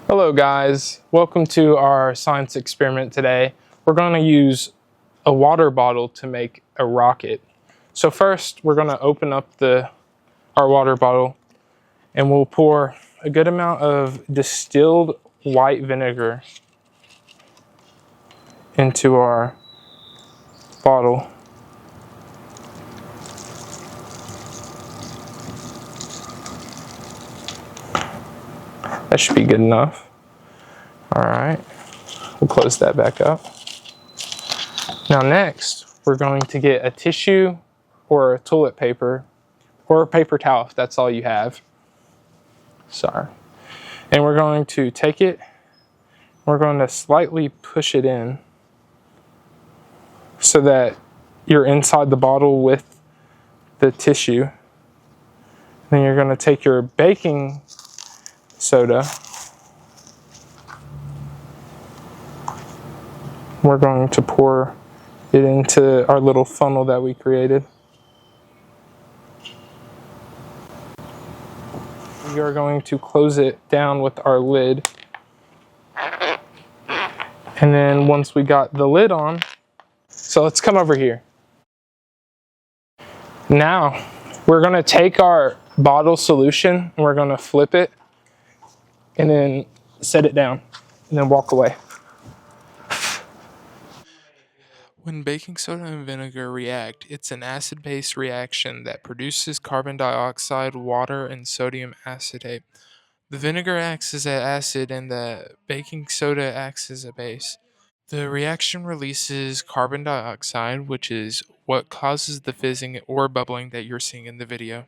Hello guys, welcome to our science experiment today. We're going to use a water bottle to make a rocket. So first we're going to open up our water bottle and we'll pour a good amount of distilled white vinegar into our bottle. That should be good enough. Alright, we'll close that back up. Now next, we're going to get a tissue or a toilet paper or a paper towel if that's all you have. Sorry. And we're going to take it, we're going to slightly push it in so that you're inside the bottle with the tissue. Then you're going to take your baking soda. We're going to pour it into our little funnel that we created. We are going to close it down with our lid. And then once we got the lid on, so let's come over here. Now, we're going to take our bottle solution and we're going to flip it and then set it down and then walk away. When baking soda and vinegar react, it's an acid-base reaction that produces carbon dioxide, water, and sodium acetate. The vinegar acts as an acid and the baking soda acts as a base. The reaction releases carbon dioxide, which is what causes the fizzing or bubbling that you're seeing in the video.